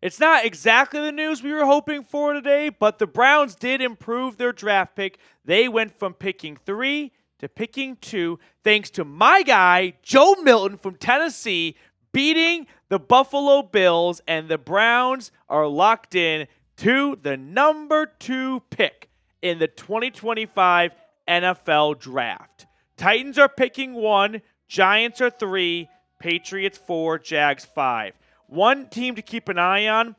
It's not exactly the news we were hoping for today, but the Browns did improve their draft pick. They went from picking 3 to picking 2, thanks to my guy, Joe Milton from Tennessee, beating the Buffalo Bills, and the Browns are locked in to the number 2 pick in the 2025 NFL Draft. Titans are picking 1, Giants are 3, Patriots 4, Jags 5. One team to keep an eye on,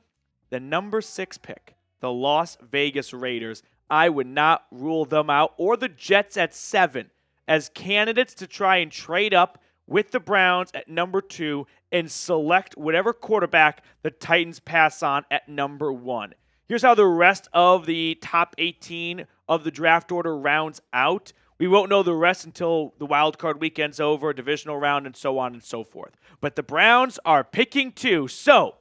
the number 6 pick, the Las Vegas Raiders. I would not rule them out, or the Jets at 7, as candidates to try and trade up with the Browns at number 2 and select whatever quarterback the Titans pass on at number 1. Here's how the rest of the top 18 of the draft order rounds out. We won't know the rest until the wild card weekend's over, divisional round, and so on and so forth. But the Browns are picking 2, so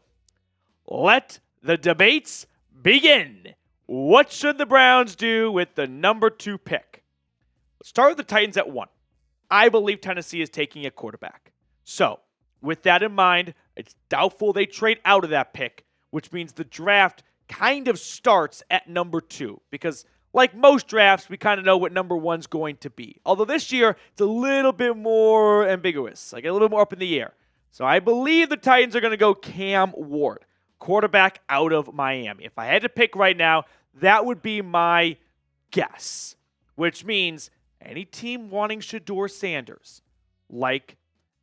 let the debates begin. What should the Browns do with the number 2 pick? Let's start with the Titans at 1. I believe Tennessee is taking a quarterback. So, with that in mind, it's doubtful they trade out of that pick, which means the draft kind of starts at number 2, because like most drafts, we kind of know what number 1's going to be. Although this year, it's a little bit more ambiguous, like a little more up in the air. So I believe the Titans are going to go Cam Ward, quarterback out of Miami. If I had to pick right now, that would be my guess, which means any team wanting Shedeur Sanders, like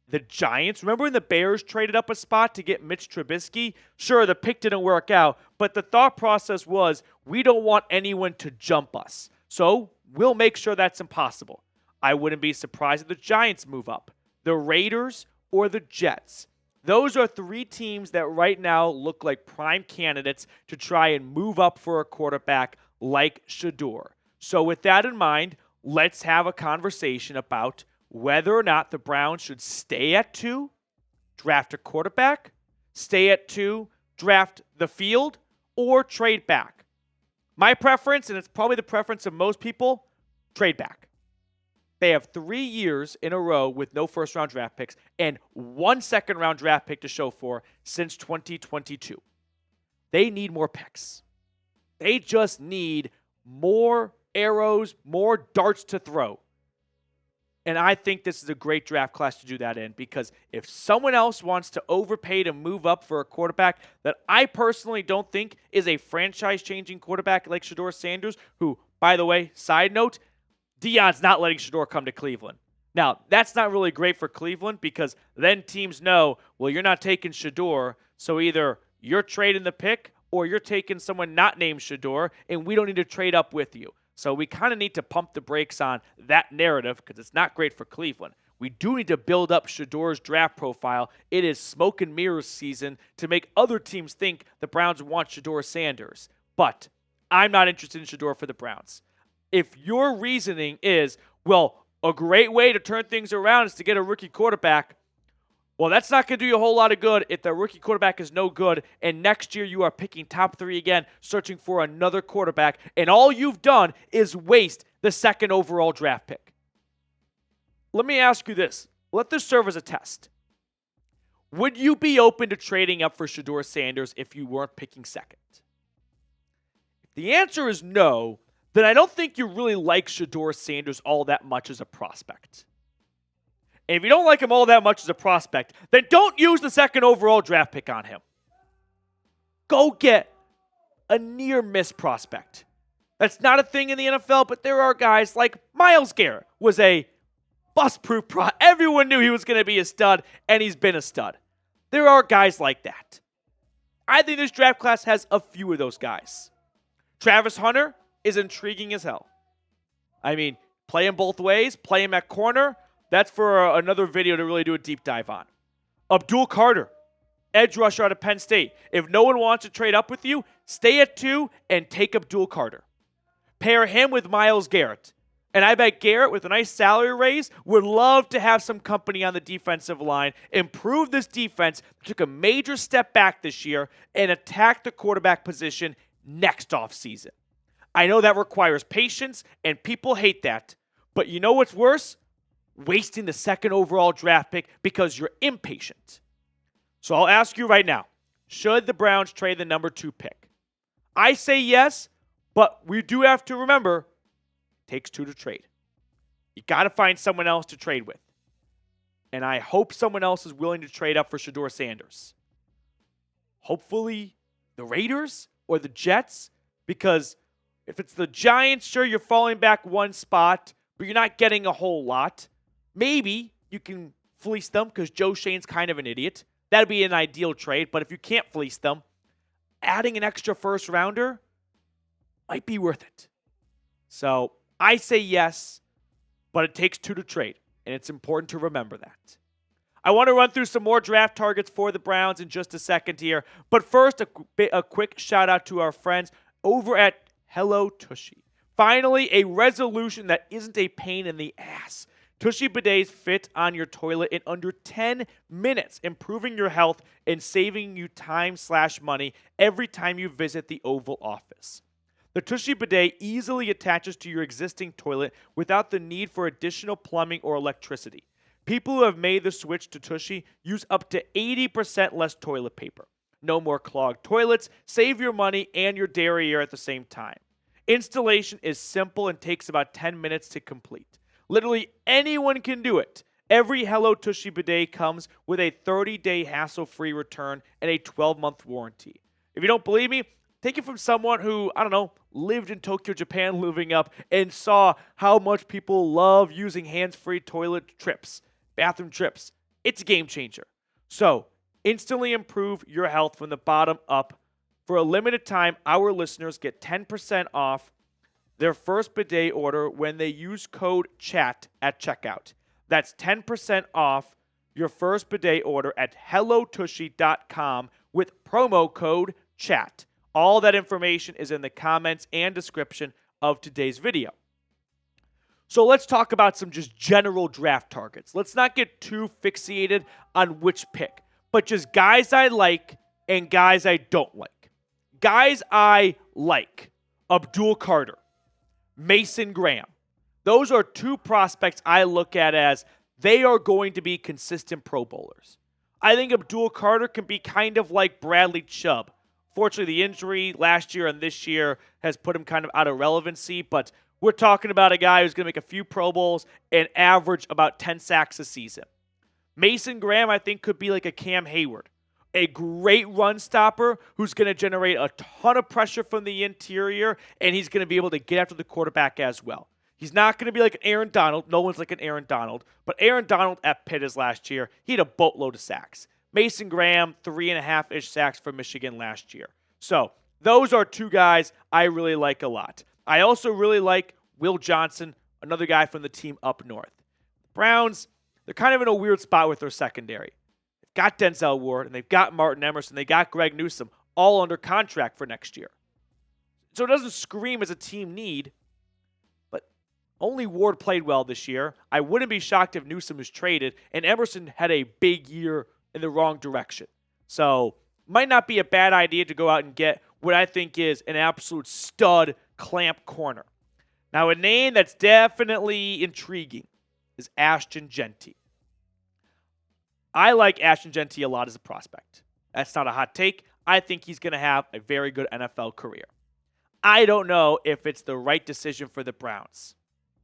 the Giants. Remember when the Bears traded up a spot to get Mitch Trubisky? Sure, the pick didn't work out, but the thought process was, we don't want anyone to jump us. So we'll make sure that's impossible. I wouldn't be surprised if the Giants move up, the Raiders, or the Jets. Those are 3 teams that right now look like prime candidates to try and move up for a quarterback like Shedeur. So with that in mind, let's have a conversation about whether or not the Browns should stay at 2, draft a quarterback, stay at 2, draft the field, or trade back. My preference, and it's probably the preference of most people, trade back. They have 3 years in a row with no first-round draft picks and 1 second-round draft pick to show for since 2022. They need more picks. They just need more arrows, more darts to throw. And I think this is a great draft class to do that in, because if someone else wants to overpay to move up for a quarterback that I personally don't think is a franchise-changing quarterback like Shedeur Sanders, who, by the way, side note, Deion's not letting Shedeur come to Cleveland. Now, that's not really great for Cleveland, because then teams know, well, you're not taking Shedeur, so either you're trading the pick or you're taking someone not named Shedeur, and we don't need to trade up with you. So we kind of need to pump the brakes on that narrative, because it's not great for Cleveland. We do need to build up Shedeur's draft profile. It is smoke and mirrors season to make other teams think the Browns want Shedeur Sanders. But I'm not interested in Shedeur for the Browns. If your reasoning is, well, a great way to turn things around is to get a rookie quarterback, well, that's not going to do you a whole lot of good if the rookie quarterback is no good, and next year you are picking top 3 again, searching for another quarterback, and all you've done is waste the 2nd overall draft pick. Let me ask you this. Let this serve as a test. Would you be open to trading up for Shedeur Sanders if you weren't picking 2nd? If the answer is no, then I don't think you really like Shedeur Sanders all that much as a prospect. And if you don't like him all that much as a prospect, then don't use the 2nd overall draft pick on him. Go get a near-miss prospect. That's not a thing in the NFL, but there are guys like Myles Garrett was a bust-proof pro. Everyone knew he was going to be a stud, and he's been a stud. There are guys like that. I think this draft class has a few of those guys. Travis Hunter is intriguing as hell. I mean, play him both ways, play him at corner. That's for another video to really do a deep dive on. Abdul Carter, edge rusher out of Penn State. If no one wants to trade up with you, stay at 2 and take Abdul Carter. Pair him with Myles Garrett. And I bet Garrett, with a nice salary raise, would love to have some company on the defensive line, improve this defense, took a major step back this year, and attack the quarterback position next offseason. I know that requires patience, and people hate that. But you know what's worse? Wasting the 2nd overall draft pick because you're impatient. So I'll ask you right now, Should the Browns trade the number 2 pick? I say yes, but we do have to remember it takes 2 to trade. You got to find someone else to trade with. And I hope someone else is willing to trade up for Shedeur Sanders. Hopefully the Raiders or the Jets, because if it's the Giants, sure, you're falling back one spot, but you're not getting a whole lot. Maybe you can fleece them because Joe Shane's kind of an idiot. That'd be an ideal trade, but if you can't fleece them, adding an extra first rounder might be worth it. So I say yes, but it takes 2 to trade, and it's important to remember that. I want to run through some more draft targets for the Browns in just a second here, but first, a quick shout out to our friends over at Hello Tushy. Finally, a resolution that isn't a pain in the ass. Tushy bidets fit on your toilet in under 10 minutes, improving your health and saving you time/money every time you visit the Oval Office. The Tushy bidet easily attaches to your existing toilet without the need for additional plumbing or electricity. People who have made the switch to Tushy use up to 80% less toilet paper. No more clogged toilets, save your money and your derriere at the same time. Installation is simple and takes about 10 minutes to complete. Literally anyone can do it. Every Hello Tushy bidet comes with a 30-day hassle-free return and a 12-month warranty. If you don't believe me, take it from someone who, lived in Tokyo, Japan moving up and saw how much people love using hands-free toilet trips, bathroom trips. It's a game changer. So, instantly improve your health from the bottom up. For a limited time, our listeners get 10% off their first bidet order when they use code CHAT at checkout. That's 10% off your first bidet order at hellotushy.com with promo code CHAT. All that information is in the comments and description of today's video. So let's talk about some just general draft targets. Let's not get too fixated on which pick, but just guys I like and guys I don't like. Guys I like: Abdul Carter, Mason Graham. Those are 2 prospects I look at as they are going to be consistent Pro Bowlers. I think Abdul Carter can be kind of like Bradley Chubb. Fortunately, the injury last year and this year has put him kind of out of relevancy, but we're talking about a guy who's going to make a few Pro Bowls and average about 10 sacks a season. Mason Graham, I think, could be like a Cam Hayward. A great run stopper who's going to generate a ton of pressure from the interior, and he's going to be able to get after the quarterback as well. He's not going to be like an Aaron Donald. No one's like an Aaron Donald. But Aaron Donald at Pitt his last year, he had a boatload of sacks. Mason Graham, 3.5-ish sacks for Michigan last year. So those are 2 guys I really like a lot. I also really like Will Johnson, another guy from the team up north. Browns, they're kind of in a weird spot with their secondary. They've got Denzel Ward, and they've got Martin Emerson. They got Greg Newsome, all under contract for next year. So it doesn't scream as a team need, but only Ward played well this year. I wouldn't be shocked if Newsome was traded, and Emerson had a big year in the wrong direction. So might not be a bad idea to go out and get what I think is an absolute stud clamp corner. Now, a name that's definitely intriguing is Ashton Jeanty. I like Ashton Jeanty a lot as a prospect. That's not a hot take. I think he's going to have a very good NFL career. I don't know if it's the right decision for the Browns,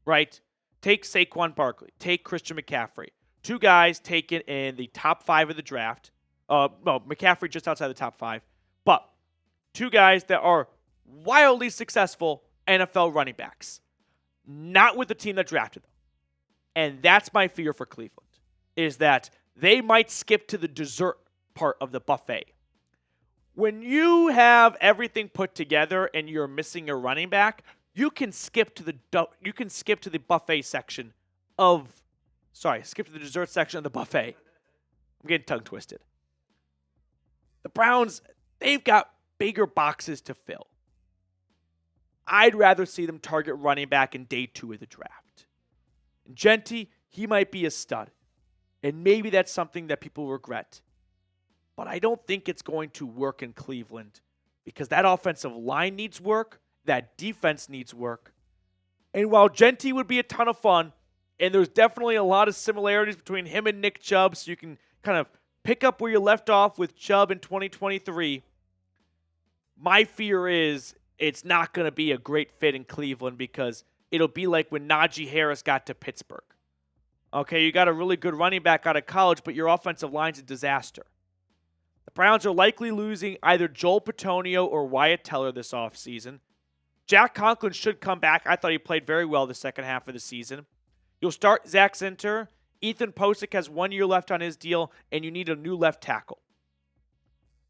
right? Take Saquon Barkley. Take Christian McCaffrey. 2 guys taken in the top 5 of the draft. McCaffrey just outside the top 5. But 2 guys that are wildly successful NFL running backs. Not with the team that drafted them. And that's my fear for Cleveland, is that they might skip to the dessert part of the buffet. When you have everything put together and you're missing a running back, you can skip to the buffet section skip to the dessert section of the buffet. I'm getting tongue twisted. The Browns, they've got bigger boxes to fill. I'd rather see them target running back in day 2 of the draft. And Jeanty, he might be a stud. And maybe that's something that people regret. But I don't think it's going to work in Cleveland because that offensive line needs work. That defense needs work. And while Jeanty would be a ton of fun, and there's definitely a lot of similarities between him and Nick Chubb, so you can kind of pick up where you left off with Chubb in 2023. My fear is it's not going to be a great fit in Cleveland because it'll be like when Najee Harris got to Pittsburgh. Okay, you got a really good running back out of college, but your offensive line's a disaster. The Browns are likely losing either Joel Petonio or Wyatt Teller this offseason. Jack Conklin should come back. I thought he played very well the second half of the season. You'll start Zach Zinter. Ethan Posick has 1 year left on his deal, and you need a new left tackle.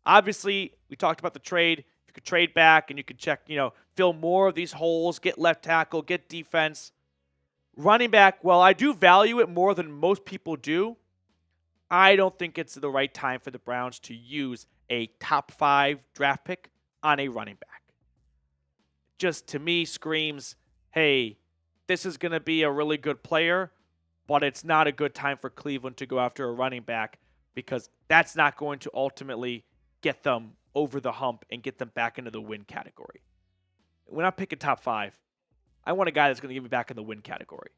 Obviously, we talked about the trade. You could trade back and you could check, fill more of these holes, get left tackle, get defense. Running back, well, I do value it more than most people do. I don't think it's the right time for the Browns to use a top 5 draft pick on a running back. Just to me screams, hey, this is going to be a really good player, but it's not a good time for Cleveland to go after a running back because that's not going to ultimately get them over the hump and get them back into the win category. When I'm picking top 5, I want a guy that's going to get me back in the win category.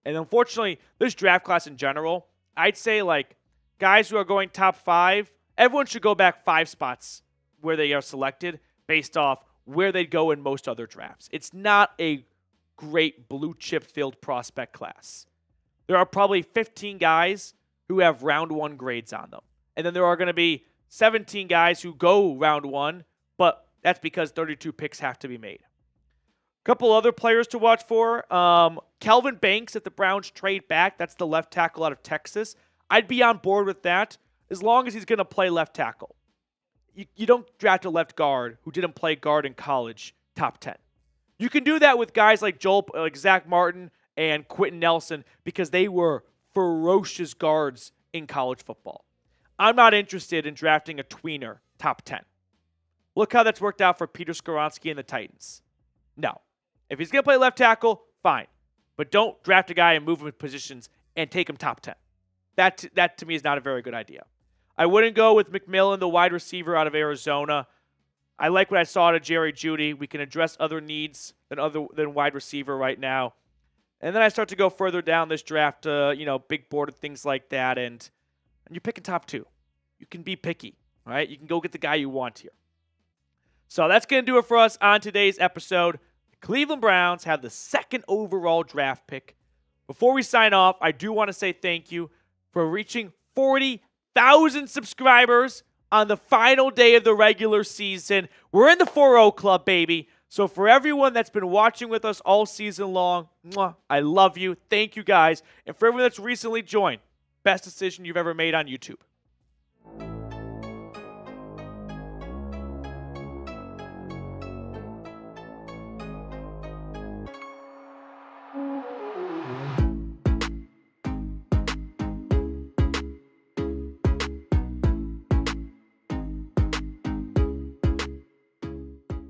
And unfortunately, this draft class in general, I'd say like guys who are going top 5, everyone should go back 5 spots where they are selected based off where they'd go in most other drafts. It's not a great blue chip filled prospect class. There are probably 15 guys who have round 1 grades on them. And then there are going to be 17 guys who go round 1, but that's because 32 picks have to be made. A couple other players to watch for. Kelvin Banks, if the Browns trade back, that's the left tackle out of Texas. I'd be on board with that as long as he's going to play left tackle. You don't draft a left guard who didn't play guard in college top 10. You can do that with guys like Zach Martin and Quentin Nelson because they were ferocious guards in college football. I'm not interested in drafting a tweener top 10. Look how that's worked out for Peter Skoronski and the Titans. No. If he's going to play left tackle, fine. But don't draft a guy and move him in positions and take him top 10. That to me is not a very good idea. I wouldn't go with McMillan, the wide receiver out of Arizona. I like what I saw out of Jerry Jeudy. We can address other needs than wide receiver right now. And then I start to go further down this draft, big board and things like that, and you're picking top 2. You can be picky, right? You can go get the guy you want here. So that's going to do it for us on today's episode. The Cleveland Browns have the 2nd overall draft pick. Before we sign off, I do want to say thank you for reaching 40,000 subscribers on the final day of the regular season. We're in the 4-0 club, baby. So for everyone that's been watching with us all season long, I love you. Thank you, guys. And for everyone that's recently joined, best decision you've ever made on YouTube.